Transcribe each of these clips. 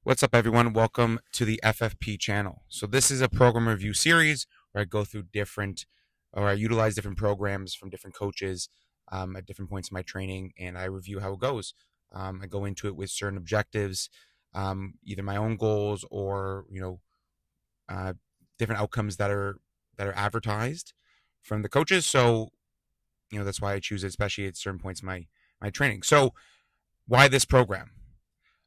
What's up, everyone? Welcome to the FFP channel. So this is a program review series where I go through I utilize different programs from different coaches at different points in my training, and I review how it goes. I go into it with certain objectives, either my own goals or uh, different outcomes that are advertised from the coaches. So that's why I choose it, especially at certain points in my training. So why this program?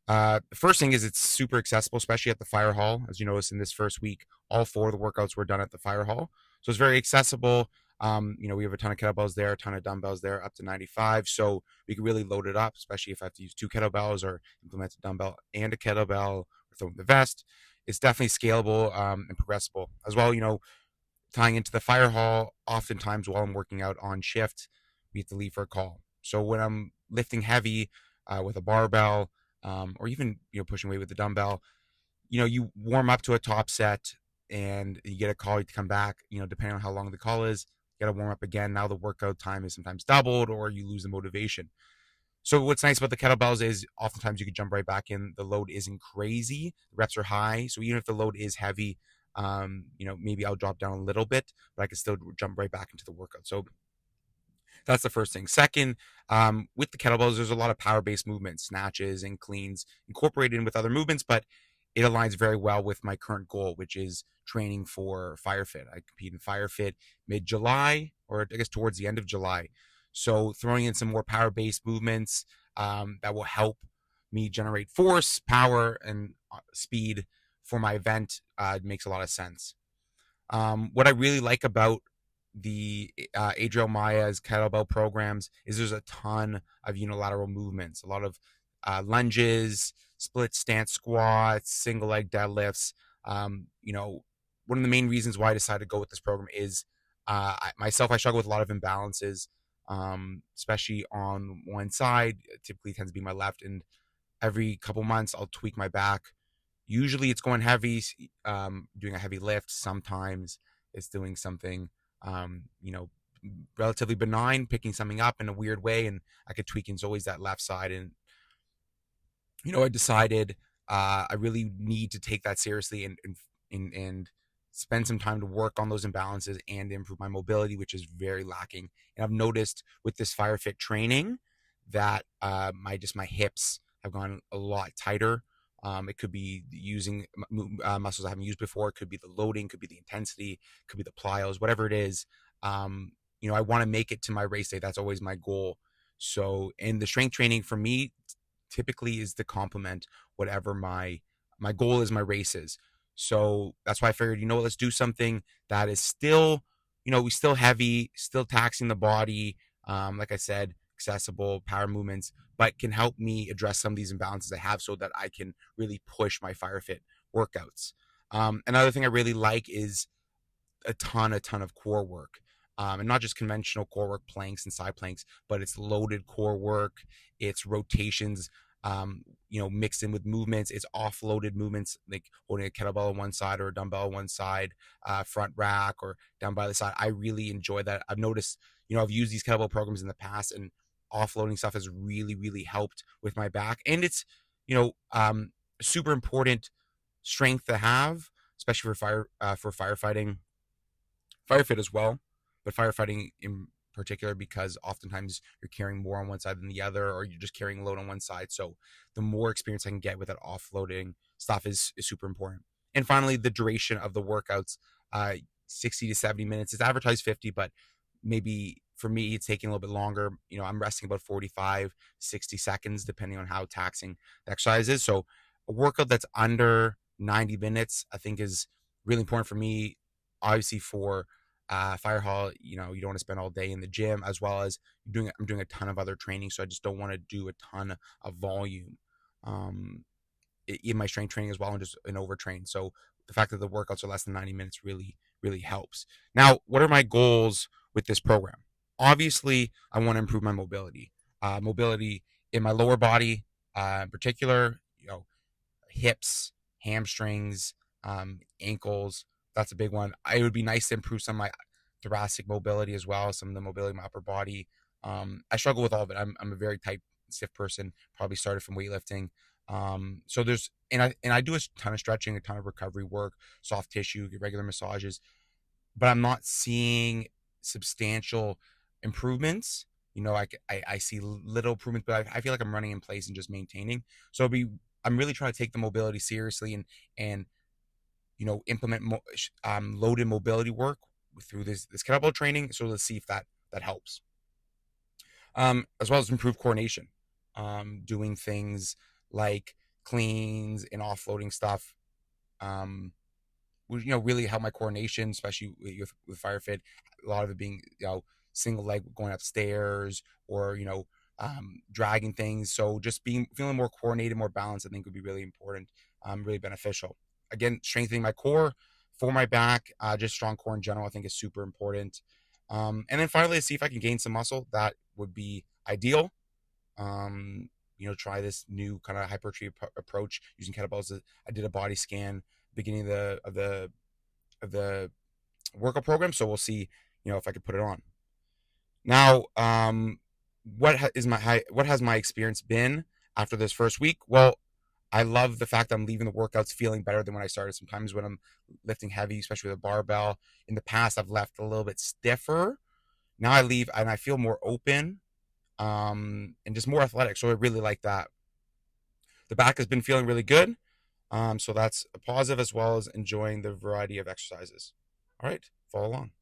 The first thing is it's super accessible, especially at the fire hall. As you notice, in this first week, all four of the workouts were done at the fire hall, so it's very accessible. We have a ton of kettlebells there, a ton of dumbbells there, up to 95, so we can really load it up, especially if I have to use two kettlebells or implement a dumbbell and a kettlebell or throw in the vest. It's definitely scalable and progressible as well. Tying into the fire hall, oftentimes while I'm working out on shift, we have to leave for a call. So when I'm lifting heavy with a barbell, or even pushing weight with the dumbbell, you warm up to a top set and you get a call to come back. Depending on how long the call is, you got to warm up again. Now the workout time is sometimes doubled, or you lose the motivation. So what's nice about the kettlebells is oftentimes you can jump right back in. The load isn't crazy, the reps are high, so even if the load is heavy, maybe I'll drop down a little bit, but I can still jump right back into the workout. So that's the first thing. Second, with the kettlebells, there's a lot of power-based movements, snatches and cleans incorporated in with other movements, but it aligns very well with my current goal, which is training for FireFit. I compete in FireFit mid-July, or I guess towards the end of July. So throwing in some more power-based movements that will help me generate force, power, and speed for my event makes a lot of sense. What I really like about the Adriell Maya's kettlebell programs is there's a ton of unilateral movements, a lot of lunges, split stance squats, single leg deadlifts. One of the main reasons why I decided to go with this program is I struggle with a lot of imbalances, especially on one side. It typically tends to be my left, and every couple months I'll tweak my back. Usually it's going heavy, doing a heavy lift. Sometimes it's doing something, um, you know, relatively benign, picking something up in a weird way, and I could tweak. And it's always that left side. And I decided I really need to take that seriously and spend some time to work on those imbalances and improve my mobility, which is very lacking. And I've noticed with this FireFit training that my hips have gone a lot tighter. It could be using muscles I haven't used before. It could be the loading, could be the intensity, could be the plyos, whatever it is. I want to make it to my race day. That's always my goal. So, and the strength training for me typically is to complement whatever my goal is, my races. So that's why I figured, let's do something that is still, we still heavy, still taxing the body. Like I said, accessible power movements, but can help me address some of these imbalances I have so that I can really push my FireFit workouts. Another thing I really like is a ton of core work. And not just conventional core work, planks and side planks, but it's loaded core work, it's rotations, mixed in with movements, it's offloaded movements like holding a kettlebell on one side or a dumbbell on one side, front rack or down by the side. I really enjoy that. I've noticed, I've used these kettlebell programs in the past, and offloading stuff has really, really helped with my back. And it's, super important strength to have, especially for firefighting, FireFit as well, but firefighting in particular, because oftentimes you're carrying more on one side than the other, or you're just carrying load on one side. So the more experience I can get with that offloading stuff is super important. And finally, the duration of the workouts, 60 to 70 minutes. It's advertised 50, but maybe for me, it's taking a little bit longer. I'm resting about 45, 60 seconds, depending on how taxing the exercise is. So a workout that's under 90 minutes, I think, is really important for me. Obviously, for fire hall, you don't want to spend all day in the gym, as well as I'm doing a ton of other training, so I just don't want to do a ton of volume in my strength training as well, and just an overtrain. So the fact that the workouts are less than 90 minutes really, really helps. Now, what are my goals with this program? Obviously, I want to improve my mobility in my lower body, in particular, hips, hamstrings, ankles. That's a big one. It would be nice to improve some of my thoracic mobility as well, some of the mobility in my upper body. I struggle with all of it. I'm a very tight, stiff person. Probably started from weightlifting. So there's and I do a ton of stretching, a ton of recovery work, soft tissue, regular massages, but I'm not seeing substantial improvements. I see little improvements, but I feel like I'm running in place and just maintaining. So I'm really trying to take the mobility seriously and implement loaded mobility work through this kettlebell training. So let's see if that helps. As well as improve coordination, doing things like cleans and offloading stuff. Um, really help my coordination, especially with fire fit. A lot of it being, single leg going upstairs or, dragging things. So just feeling more coordinated, more balanced, I think would be really important, really beneficial. Again, strengthening my core for my back, just strong core in general, I think is super important. And then finally, see if I can gain some muscle. That would be ideal. Try this new kind of hypertrophy approach using kettlebells. I did a body scan beginning of the workout program, so we'll see, if I could put it on. Now, what has my experience been after this first week? Well, I love the fact I'm leaving the workouts feeling better than when I started. Sometimes when I'm lifting heavy, especially with a barbell, in the past I've left a little bit stiffer. Now I leave and I feel more open, and just more athletic. So I really like that. The back has been feeling really good. So that's a positive, as well as enjoying the variety of exercises. All right, follow along.